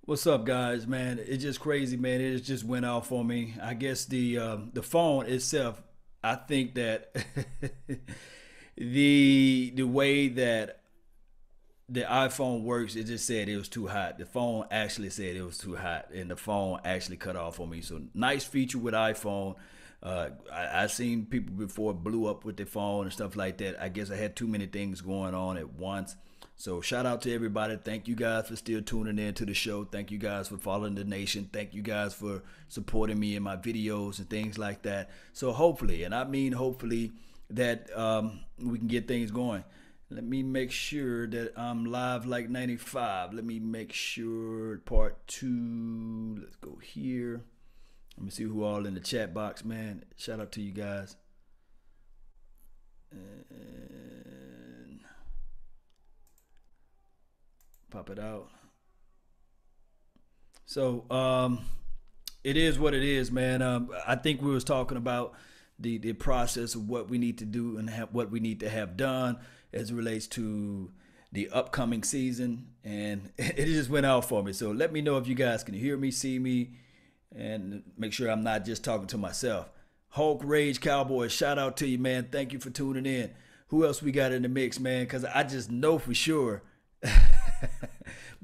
What's up, guys? Man, it's just crazy, man. It just went off on me. I guess the phone itself. I think that the way that the iPhone works, it just said it was too hot. The phone actually said it was too hot, and the phone actually cut off on me. So nice feature with iPhone. I've seen people before blew up with their phone and stuff like that. I guess I had too many things going on at once. So shout out to everybody. Thank you guys for still tuning in to the show. Thank you guys for following the nation. Thank you guys for supporting me in my videos and things like that. So hopefully, and I mean hopefully, that we can get things going. Let me make sure that I'm live like 95. Let me make sure part two. Let's go here. Let me see who all in the chat box, man. Shout out to you guys. And pop it out. So it is what it is, man. I think we was talking about the process of what we need to do and what we need to have done as it relates to the upcoming season, and it just went out for me. So let me know if you guys can hear me, see me, and make sure I'm not just talking to myself. Hulk Rage Cowboys, shout out to you, man. Thank you for tuning in. Who else we got in the mix, man? Because I just know for sure.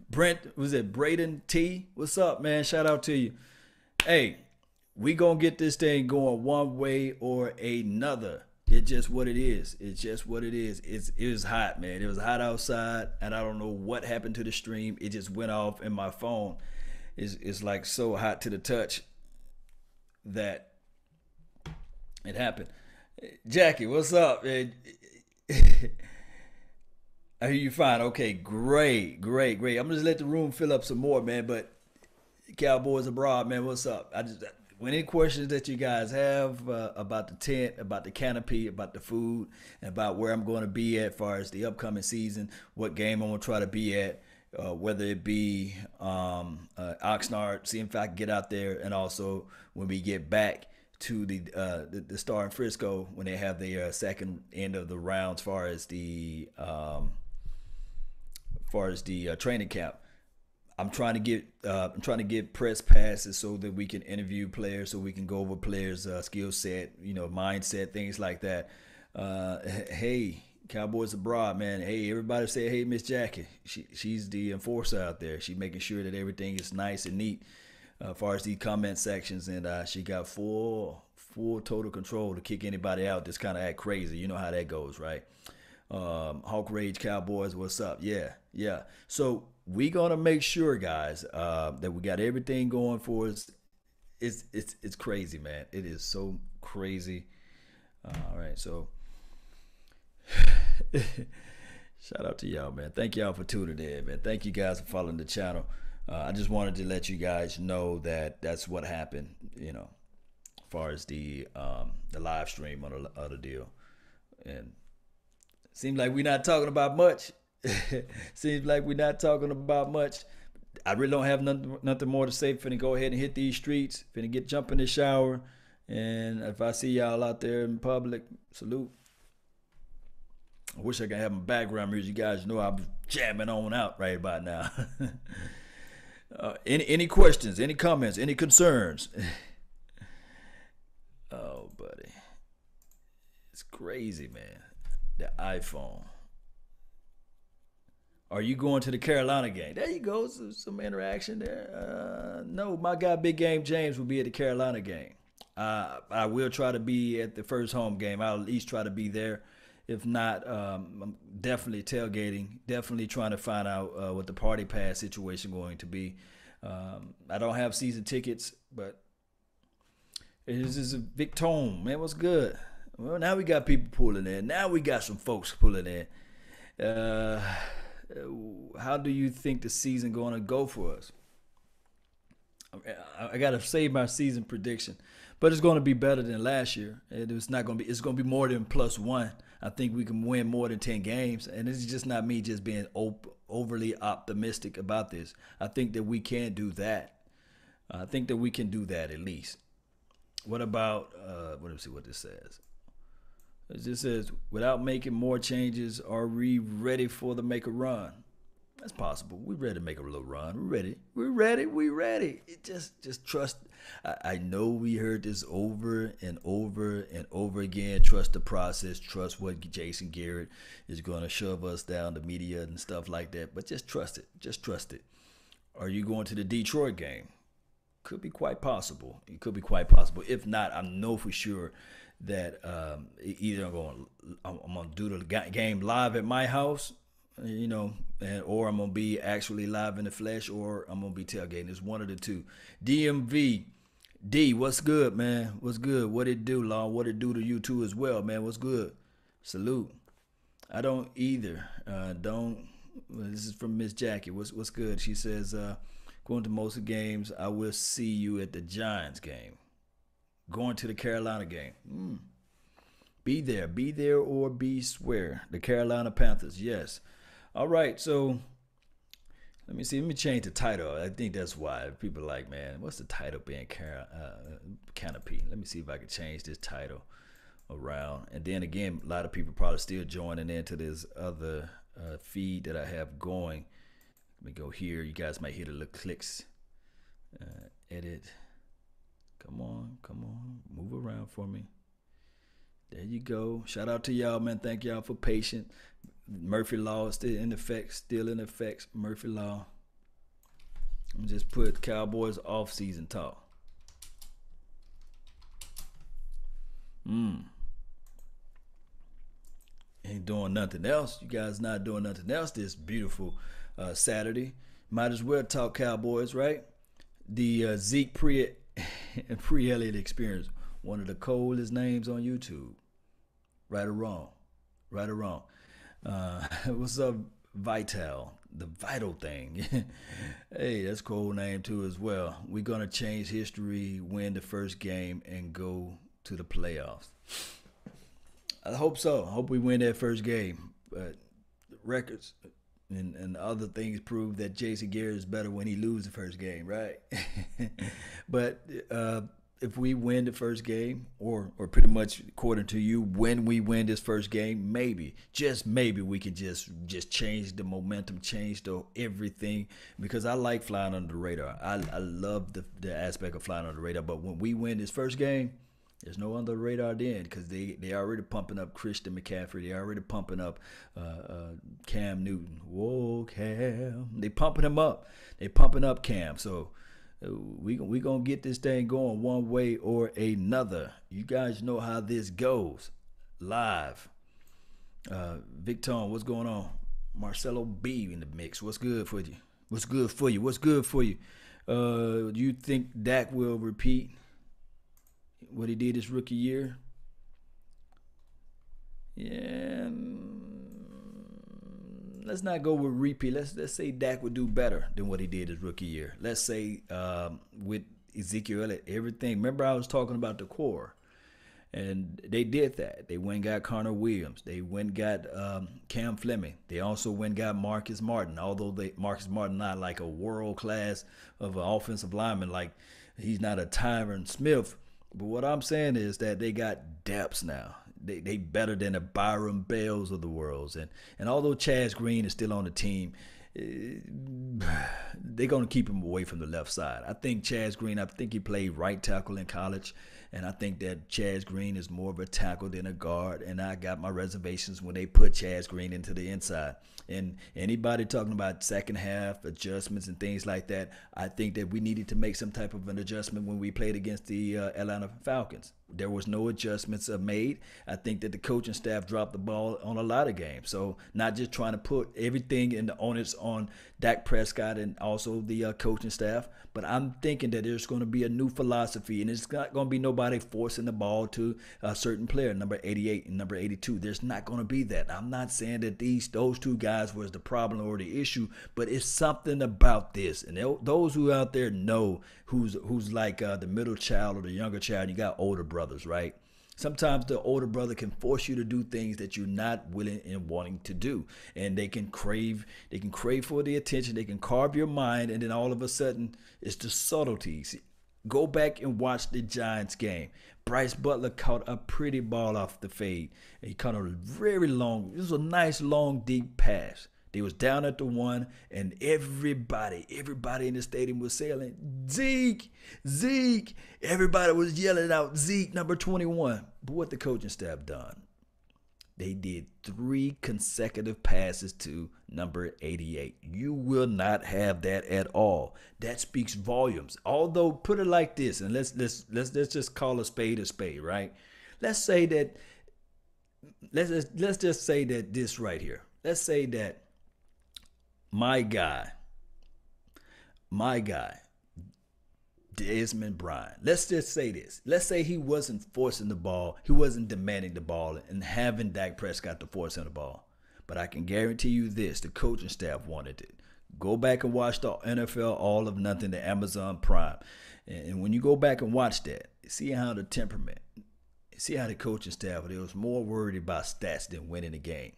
Brent, was it Braden T? What's up, man? Shout out to you. Hey, we gonna get this thing going one way or another. It's just what it is. It's just what it is. It was hot, man. It was hot outside, and I don't know what happened to the stream. It just went off, and my phone is like so hot to the touch that it happened. Jackie, what's up, man? I hear you fine. Okay, great, great, great. I'm gonna just let the room fill up some more, man. But Cowboys abroad, man, what's up? I just when any questions that you guys have about the tent, about the canopy, about the food, and about where I'm going to be at, as far as the upcoming season, what game I'm gonna try to be at, whether it be Oxnard, see if I can get out there, and also when we get back to the Star in Frisco when they have their second end of the round, as far as the training camp. I'm trying to get press passes so that we can interview players, so we can go over players' skill set, mindset, things like that. Hey, Cowboys abroad, man. Hey, everybody say hey, Miss Jackie. She's the enforcer out there. She's making sure that everything is nice and neat as far as the comment sections, and she got full total control to kick anybody out that's kind of act crazy. You know how that goes, right? Hawk Rage Cowboys, what's up? Yeah, yeah. So we gonna make sure, guys, that we got everything going for us. It's crazy, man. It is so crazy. All right, so shout out to y'all, man. Thank y'all for tuning in, man. Thank you guys for following the channel. I just wanted to let you guys know that that's what happened. As far as the live stream on the other deal, and seems like we're not talking about much. Seems like we're not talking about much. I really don't have nothing more to say. Finna go ahead and hit these streets. Finna jump in the shower. And if I see y'all out there in public, salute. I wish I could have my background music. You guys know I'm jamming on out right about now. Any questions, any comments, any concerns? Oh, buddy. It's crazy, man. The iPhone. Are you going to the Carolina game? There you go. Some interaction there. No, my guy Big Game James will be at the Carolina game. I will try to be at the first home game. I'll at least try to be there. If not, I'm definitely tailgating. Definitely trying to find out what the party pass situation going to be. I don't have season tickets, but this is a big tone, man. What's good? Well, now we got people pulling in. Now we got some folks pulling in. How do you think the season going to go for us? I got to save my season prediction, but it's going to be better than last year. It's not going to be. It's going to be more than +1. I think we can win more than 10 games, and this is just not me just being overly optimistic about this. I think that we can do that. I think that we can do that at least. What about? Let me see what this says. It just says, without making more changes, are we ready for the make a run? That's possible. We're ready to make a little run. We're ready. We're ready. We're ready. It just trust. I know we heard this over and over and over again. Trust the process. Trust what Jason Garrett is going to shove us down the media and stuff like that. But just trust it. Just trust it. Are you going to the Detroit game? Could be quite possible. It could be quite possible. If not, I know for sure that either I'm gonna do the game live at my house, or I'm gonna be actually live in the flesh, or I'm gonna be tailgating. It's one of the two. DMV D, what's good, man? What's good? What it do, Law? What it do to you too as well, man? What's good? Salute. I don't either. Don't. This is from Miss Jackie. What's good? She says, going to most of the games. I will see you at the Giants game. Going to the Carolina game. Be there or be square. The Carolina Panthers, yes. All right, so let me see. Let me change the title. I think that's why people are like, man, what's the title being Canopy? Let me see if I can change this title around. And then again, a lot of people probably still joining into this other feed that I have going. Let me go here. You guys might hear the little clicks. Edit. Come on. Move around for me. There you go. Shout out to y'all, man. Thank y'all for patience. Murphy Law is still in effect. Murphy Law. I'm just put Cowboys off-season talk. Ain't doing nothing else. You guys not doing nothing else this beautiful Saturday. Might as well talk Cowboys, right? The Zeke pre-Elliott experience. One of the coldest names on YouTube. Right or wrong? What's up, Vital? The vital thing. Hey, that's a cool name too as well. We're going to change history, win the first game, and go to the playoffs. I hope so. I hope we win that first game. But records and other things prove that Jason Garrett is better when he loses the first game, right? But if we win the first game, or pretty much according to you, when we win this first game, maybe, just maybe, we can just change the momentum, change the everything, because I like flying under the radar. I love the aspect of flying under the radar. But when we win this first game, there's no under the radar then, because they already pumping up Christian McCaffrey. They already pumping up Cam Newton. Whoa, Cam. They pumping him up. They pumping up Cam. So we gonna get this thing going one way or another. You guys know how this goes. Live. Victor, what's going on? Marcelo B in the mix. What's good for you? Do you think Dak will repeat what he did his rookie year? Yeah. Let's not go with repeat. Let's say Dak would do better than what he did his rookie year. Let's say with Ezekiel Elliott, everything. Remember, I was talking about the core, and they did that. They went and got Connor Williams. They went and got Cam Fleming. They also went and got Marcus Martin. Although Marcus Martin not like a world class of an offensive lineman, like he's not a Tyron Smith. But what I'm saying is that they got depths now. They better than the Byron Bells of the world. And although Chaz Green is still on the team, they're going to keep him away from the left side. I think Chaz Green, I think he played right tackle in college. And I think that Chaz Green is more of a tackle than a guard. And I got my reservations when they put Chaz Green into the inside. And anybody talking about second half adjustments and things like that, I think that we needed to make some type of an adjustment when we played against the Atlanta Falcons. There was no adjustments made. I think that the coaching staff dropped the ball on a lot of games. So not just trying to put everything in the onus on Dak Prescott and also the coaching staff, but I'm thinking that there's going to be a new philosophy, and it's not going to be nobody forcing the ball to a certain player, number 88 and number 82. There's not going to be that. I'm not saying that those two guys was the problem or the issue, but it's something about this. And those who out there know who's like the middle child or the younger child, you got older brothers, right? Sometimes the older brother can force you to do things that you're not willing and wanting to do. And they can crave for the attention. They can carve your mind. And then all of a sudden, it's the subtleties. Go back and watch the Giants game. Bryce Butler caught a pretty ball off the fade. He caught a very long, it was a nice, long, deep pass. They was down at the 1, and everybody in the stadium was saying, Zeke, Zeke. Everybody was yelling out, Zeke, number 21. But what the coaching staff done? They did 3 consecutive passes to number 88. You will not have that at all. That speaks volumes. Although, put it like this, and let's just call a spade, right? Let's say that. Let's just say that this right here. Let's say that my guy, Desmond Bryant. Let's just say this. Let's say he wasn't forcing the ball. He wasn't demanding the ball and having Dak Prescott to force him the ball. But I can guarantee you this. The coaching staff wanted it. Go back and watch the NFL All of Nothing, the Amazon Prime. And when you go back and watch that, see how the temperament, see how the coaching staff, they was more worried about stats than winning the game.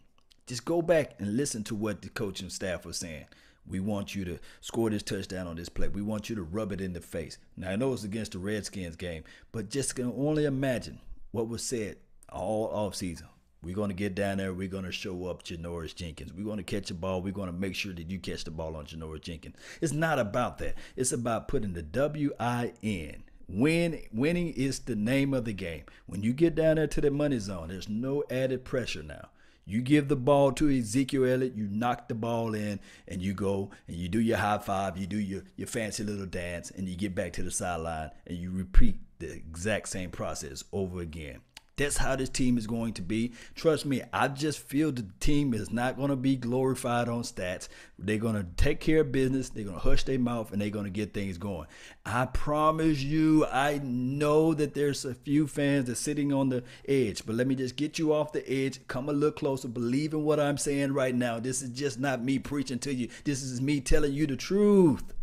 Just go back and listen to what the coaching staff was saying. We want you to score this touchdown on this play. We want you to rub it in the face. Now, I know it's against the Redskins game, but just can only imagine what was said all offseason. We're going to get down there. We're going to show up Janoris Jenkins. We're going to catch the ball. We're going to make sure that you catch the ball on Janoris Jenkins. It's not about that. It's about putting the W-I-N. Winning is the name of the game. When you get down there to the money zone, there's no added pressure now. You give the ball to Ezekiel Elliott, you knock the ball in, and you go and you do your high five, you do your fancy little dance, and you get back to the sideline, and you repeat the exact same process over again. That's how this team is going to be. Trust me, I just feel the team is not going to be glorified on stats. They're going to take care of business. They're going to hush their mouth, and they're going to get things going. I promise you, I know that there's a few fans that's sitting on the edge, but let me just get you off the edge. Come a little closer. Believe in what I'm saying right now. This is just not me preaching to you. This is me telling you the truth.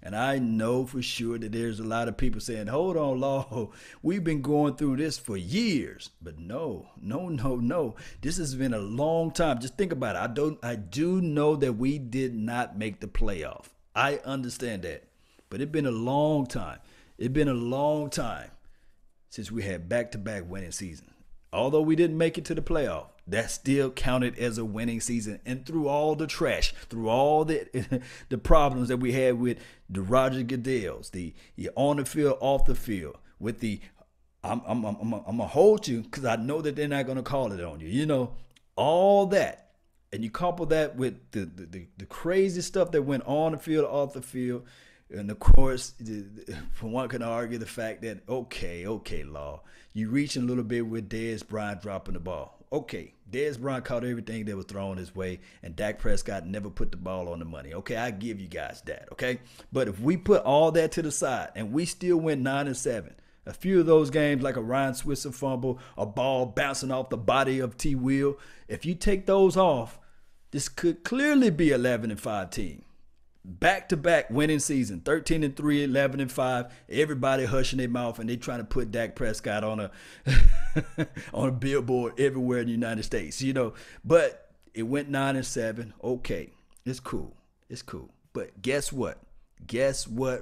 And I know for sure that there's a lot of people saying, hold on, Law, we've been going through this for years. But no. This has been a long time. Just think about it. I do know that we did not make the playoff. I understand that. But it's been a long time. It's been a long time since we had back-to-back winning seasons. Although we didn't make it to the playoff, that still counted as a winning season. And through all the trash, through all the problems that we had with the Roger Goodells, the on the field, off the field, with the I'm gonna hold you because I know that they're not gonna call it on you. You know, all that, and you couple that with the crazy stuff that went on the field, off the field. And of course, one can argue the fact that, okay, Law, you reaching a little bit with Dez Bryant dropping the ball. Okay, Dez Bryant caught everything that was thrown his way, and Dak Prescott never put the ball on the money. Okay, I give you guys that, okay? But if we put all that to the side, and we still went 9-7, a few of those games like a Ryan Switzer fumble, a ball bouncing off the body of T. Will, if you take those off, this could clearly be 11-5 team. Back-to-back winning season, 13-3, 11-5. Everybody hushing their mouth, and they trying to put Dak Prescott on a on a billboard everywhere in the United States, you know. But it went 9-7. Okay, it's cool. But guess what?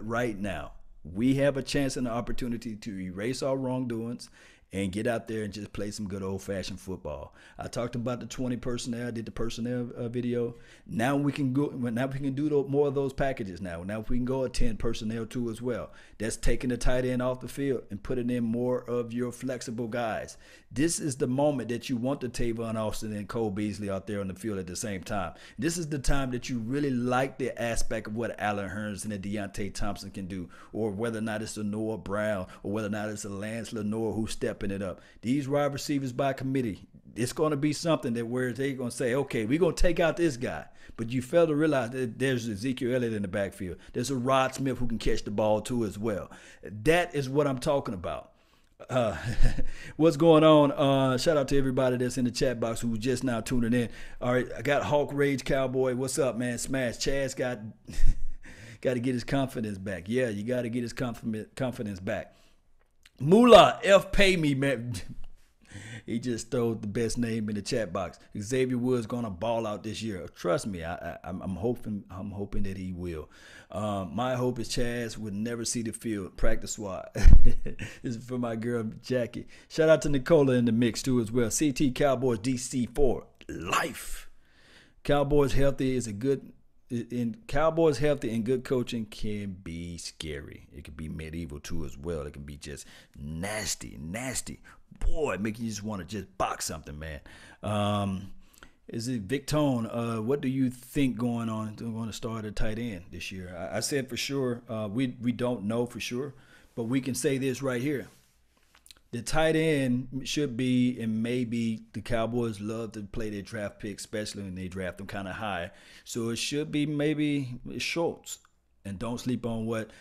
Right now, we have a chance and an opportunity to erase our wrongdoings and get out there and just play some good old-fashioned football. I talked about the 20 personnel. I did the personnel video. Now we can go. Now we can do more of those packages. Now we can go a 10 personnel too as well. That's taking the tight end off the field and putting in more of your flexible guys. This is the moment that you want the Tavon Austin and Cole Beasley out there on the field at the same time. This is the time that you really like the aspect of what Allen Hurns and the Deontay Thompson can do, or whether or not it's a Noah Brown, or whether or not it's a Lance Lenovo who's stepping it up. These wide receivers by committee, it's going to be something that where they're going to say, okay, we're going to take out this guy. But you fail to realize that there's Ezekiel Elliott in the backfield. There's a Rod Smith who can catch the ball too as well. That is what I'm talking about. What's going on? Shout out to everybody that's in the chat box who was just now tuning in. All right, I got Hawk Rage Cowboy. What's up, man? Smash. Chaz got to get his confidence back. Yeah, you got to get his confidence back. Moolah F pay me, man. He just threw the best name in the chat box. Xavier Woods gonna ball out this year. Trust me, I'm hoping that he will. My hope is Chaz would never see the field. Practice squad. This is for my girl Jackie. Shout out to Nicola in the mix too as well. CT Cowboys DC4 life. Cowboys healthy is a good. In Cowboys healthy and good coaching can be scary. It can be medieval too as well. It can be just nasty, nasty. Boy, make you just want to just box something, man. Is it Vic Tone? What do you think going to start at tight end this year? I said for sure. We don't know for sure, but we can say this right here. The tight end should be, and maybe the Cowboys love to play their draft picks, especially when they draft them kind of high. So it should be maybe Schultz. And don't sleep on what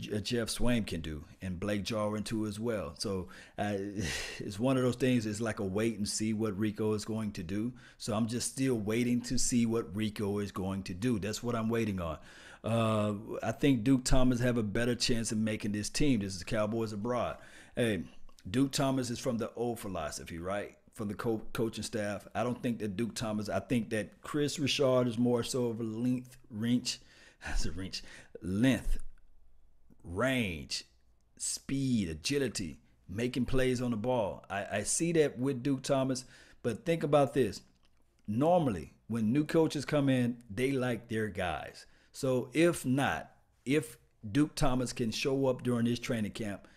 Jeff Swaim can do, and Blake Jarwin too as well. So it's one of those things. It's like a wait and see what Rico is going to do. So I'm just still waiting to see what Rico is going to do. That's what I'm waiting on. I think Duke Thomas have a better chance of making this team. This is Cowboys abroad. Hey, Duke Thomas is from the old philosophy, right? From the coaching staff. I don't think that Duke Thomas, I think that Chris Richard is more so of a length, range, speed, agility, making plays on the ball. I see that with Duke Thomas, but think about this. Normally, when new coaches come in, they like their guys. So if Duke Thomas can show up during this training camp,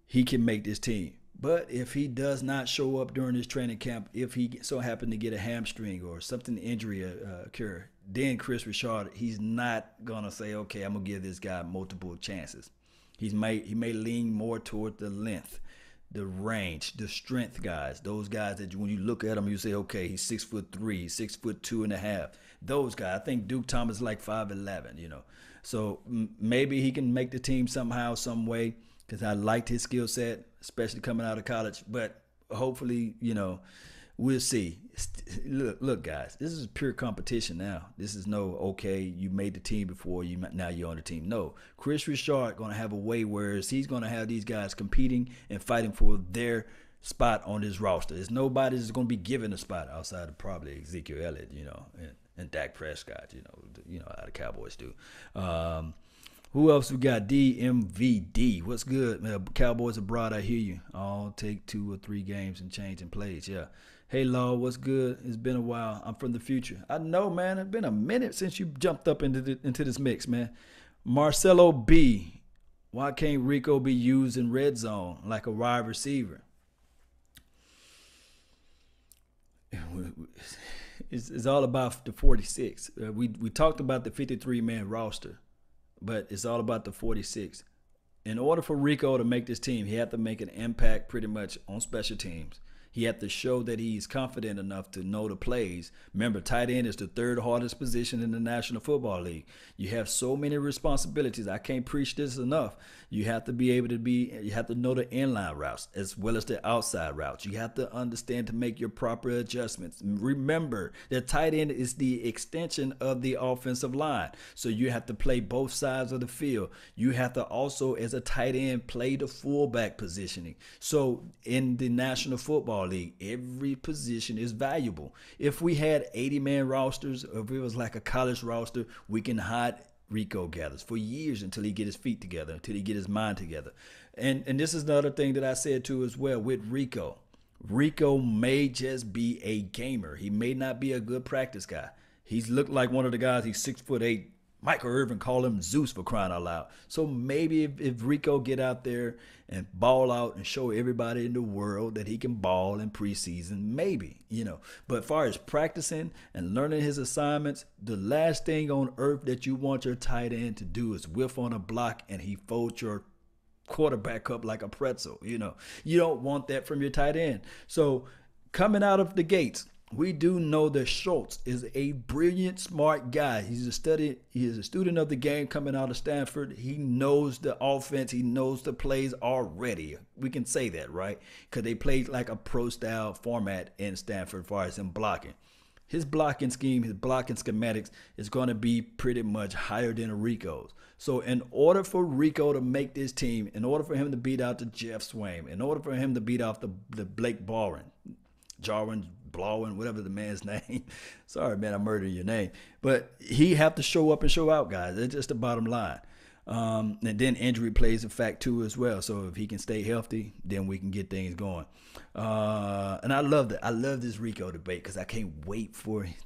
he can make this team. But if he does not show up during this training camp, if he so happen to get a hamstring or something injury occur, then Chris Richard, he's not going to say, okay, I'm going to give this guy multiple chances. He may lean more toward the length, the range, the strength guys. Those guys that when you look at him, you say, okay, he's 6'3", 6'2.5". Those guys. I think Duke Thomas is like 5'11", So maybe he can make the team somehow, some way, because I liked his skill set, especially coming out of college. But hopefully, we'll see. Look, guys, this is pure competition now. This is no, okay, you made the team before, now you're on the team. No, Chris Richard going to have a way where he's going to have these guys competing and fighting for their spot on this roster. There's nobody that's going to be given a spot outside of probably Ezekiel Elliott, and Dak Prescott, how the Cowboys do. Who else we got? DMVD. What's good? Cowboys abroad, I hear you. I'll take 2 or 3 games and change and plays. Yeah. Hey, Law, what's good? It's been a while. I'm from the future. I know, man. It's been a minute since you jumped up into this mix, man. Marcelo B. Why can't Rico be used in red zone like a wide receiver? It's all about the 46. We talked about the 53-man roster, but it's all about the 46. In order for Rico to make this team, he had to make an impact pretty much on special teams. He had to show that he's confident enough to know the plays. Remember, tight end is the 3rd hardest position in the National Football League. You have so many responsibilities. I can't preach this enough. You have to be able to you have to know the inline routes as well as the outside routes. You have to understand to make your proper adjustments. Remember, the tight end is the extension of the offensive line. So you have to play both sides of the field. You have to also, as a tight end, play the fullback positioning. So in the National Football League, every position is valuable. If we had 80-man rosters, or if it was like a college roster, we can hide Rico gathers for years until he get his feet together, until he get his mind together. And this is another thing that I said too as well with Rico. Rico may just be a gamer. He may not be a good practice guy. He's looked like one of the guys. He's 6'8". Michael Irvin called him Zeus, for crying out loud. So maybe if Rico get out there and ball out and show everybody in the world that he can ball in preseason, maybe, But as far as practicing and learning his assignments, the last thing on earth that you want your tight end to do is whiff on a block and he folds your quarterback up like a pretzel. You don't want that from your tight end. So coming out of the gates, we do know that Schultz is a brilliant, smart guy. He is a student of the game coming out of Stanford. He knows the offense. He knows the plays already. We can say that, right? Because they played like a pro-style format in Stanford as far as him blocking. His blocking scheme, his blocking schematics is going to be pretty much higher than Rico's. So in order for Rico to make this team, in order for him to beat out the Jeff Swaim, in order for him to beat out the Blake Jarwin, Blawin, whatever the man's name. Sorry, man, I murdered your name. But he have to show up and show out, guys. That's just the bottom line. And then injury plays a fact too as well. So if he can stay healthy, then we can get things going. And I love that. I love this Rico debate because I can't wait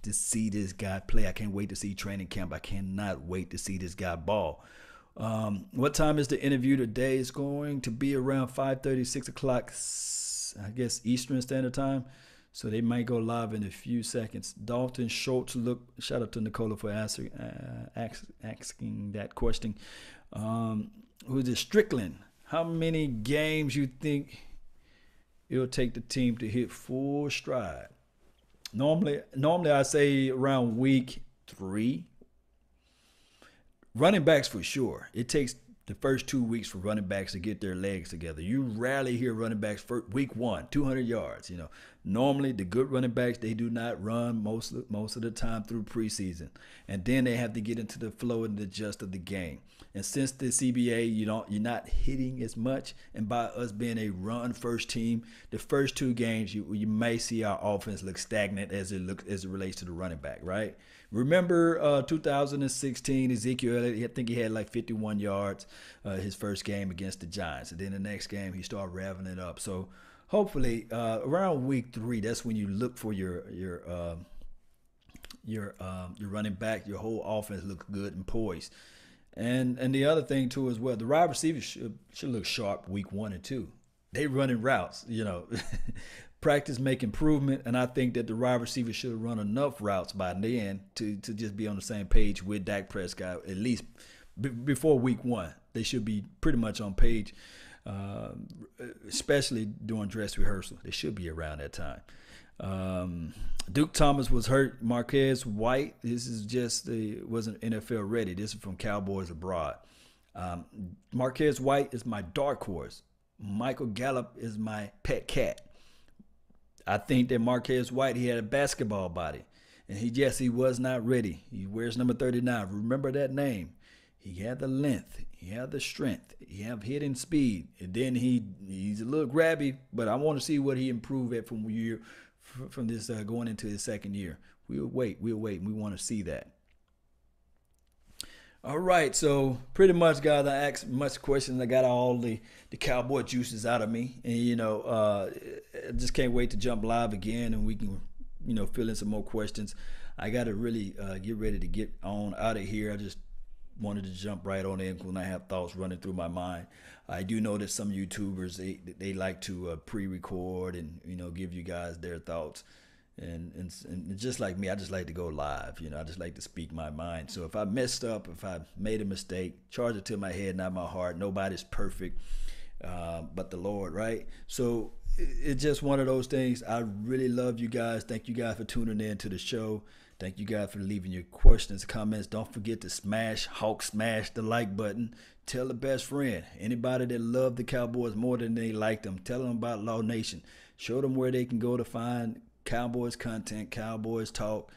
to see this guy play. I can't wait to see training camp. I cannot wait to see this guy ball. What time is the interview today? It's going to be around 5:30, 6 o'clock, I guess, Eastern Standard Time. So they might go live in a few seconds. Dalton Schultz, shout out to Nicola for asking that question. Who's it? Strickland. How many games you think it'll take the team to hit full stride? Normally I say around week 3. Running backs for sure. It takes the first 2 weeks for running backs to get their legs together. You rarely hear running backs for week 1, 200 yards. Normally the good running backs, they do not run most of the time through preseason, and then they have to get into the flow and the adjust of the game. And since the CBA, you're not hitting as much, and by us being a run first team, the first 2 games you may see our offense look stagnant as it relates to the running back, right? Remember 2016, Ezekiel Elliott, I think he had like 51 yards his first game against the Giants. And then the next game, he started revving it up. So hopefully around week 3, that's when you look for your running back. Your whole offense looks good and poised. And the other thing, too, as well, the wide receivers should look sharp week 1 and 2. They running routes, Practice make improvement, and I think that the wide receivers should run enough routes by then to just be on the same page with Dak Prescott, at least before week 1. They should be pretty much on page, especially during dress rehearsal. They should be around that time. Duke Thomas was hurt. Marquez White, this is wasn't NFL ready. This is from Cowboys Abroad. Marquez White is my dark horse. Michael Gallup is my pet cat. I think that Marquez White, he had a basketball body. And he was not ready. He wears number 39. Remember that name. He had the length. He had the strength. He had hitting speed. And then he's a little grabby, but I want to see what he improved at from this going into his second year. We'll wait. We want to see that. All right, so pretty much, guys, I asked much questions. I got all the Cowboy juices out of me. And, I just can't wait to jump live again and we can, fill in some more questions. I got to really get ready to get on out of here. I just wanted to jump right on in when I have thoughts running through my mind. I do know that some YouTubers, they like to pre-record and, give you guys their thoughts. And just like me, I just like to go live. I just like to speak my mind. So if I messed up, if I made a mistake, charge it to my head, not my heart. Nobody's perfect but the Lord, right? So it's just one of those things. I really love you guys. Thank you guys for tuning in to the show. Thank you guys for leaving your questions, comments. Don't forget to smash the like button. Tell a best friend. Anybody that loved the Cowboys more than they liked them, tell them about Law Nation. Show them where they can go to find Cowboys content, Cowboys talk.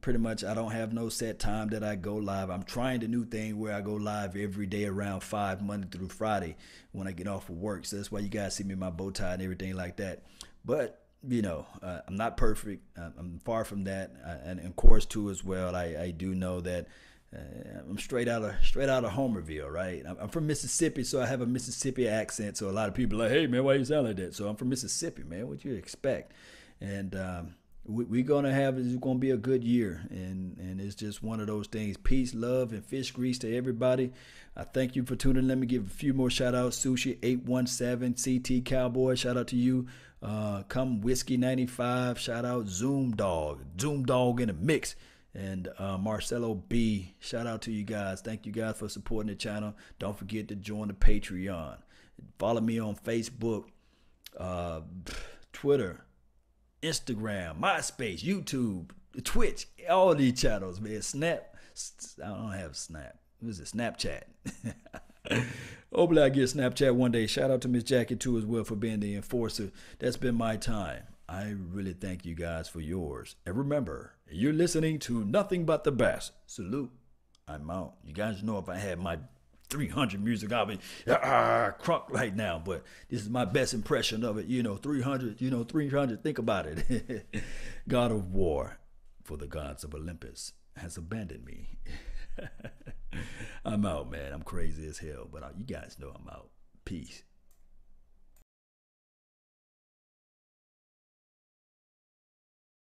Pretty much I don't have no set time that I go live. I'm trying the new thing where I go live every day around 5, Monday through Friday when I get off of work. So that's why you guys see me in my bow tie and everything like that. But, I'm not perfect. I'm far from that. And of course, too, as well, I do know that I'm straight out of Homerville, right? I'm from Mississippi, so I have a Mississippi accent. So a lot of people are like, hey, man, why you sound like that? So I'm from Mississippi, man. What you expect? And it's going to be a good year. And it's just one of those things. Peace, love, and fish grease to everybody. I thank you for tuning in. Let me give a few more shout outs. Sushi817, CT Cowboy, shout out to you. Come Whiskey 95, shout out Zoom Dog in the mix. And Marcelo B, shout out to you guys. Thank you guys for supporting the channel. Don't forget to join the Patreon. Follow me on Facebook, Twitter, Instagram, MySpace, YouTube, Twitch, all these channels, man. I don't have Snap. What is it? Snapchat. Hopefully I get Snapchat one day. Shout out to Miss Jackie too as well for being the enforcer. That's been my time. I really thank you guys for yours. And remember, you're listening to nothing but the best. Salute. I'm out. You guys know if I had my 300 music, I'll be crunk right now. But this is my best impression of it. 300. Think about it. God of war, for the gods of Olympus has abandoned me. I'm out, man. I'm crazy as hell, but you guys know I'm out. Peace.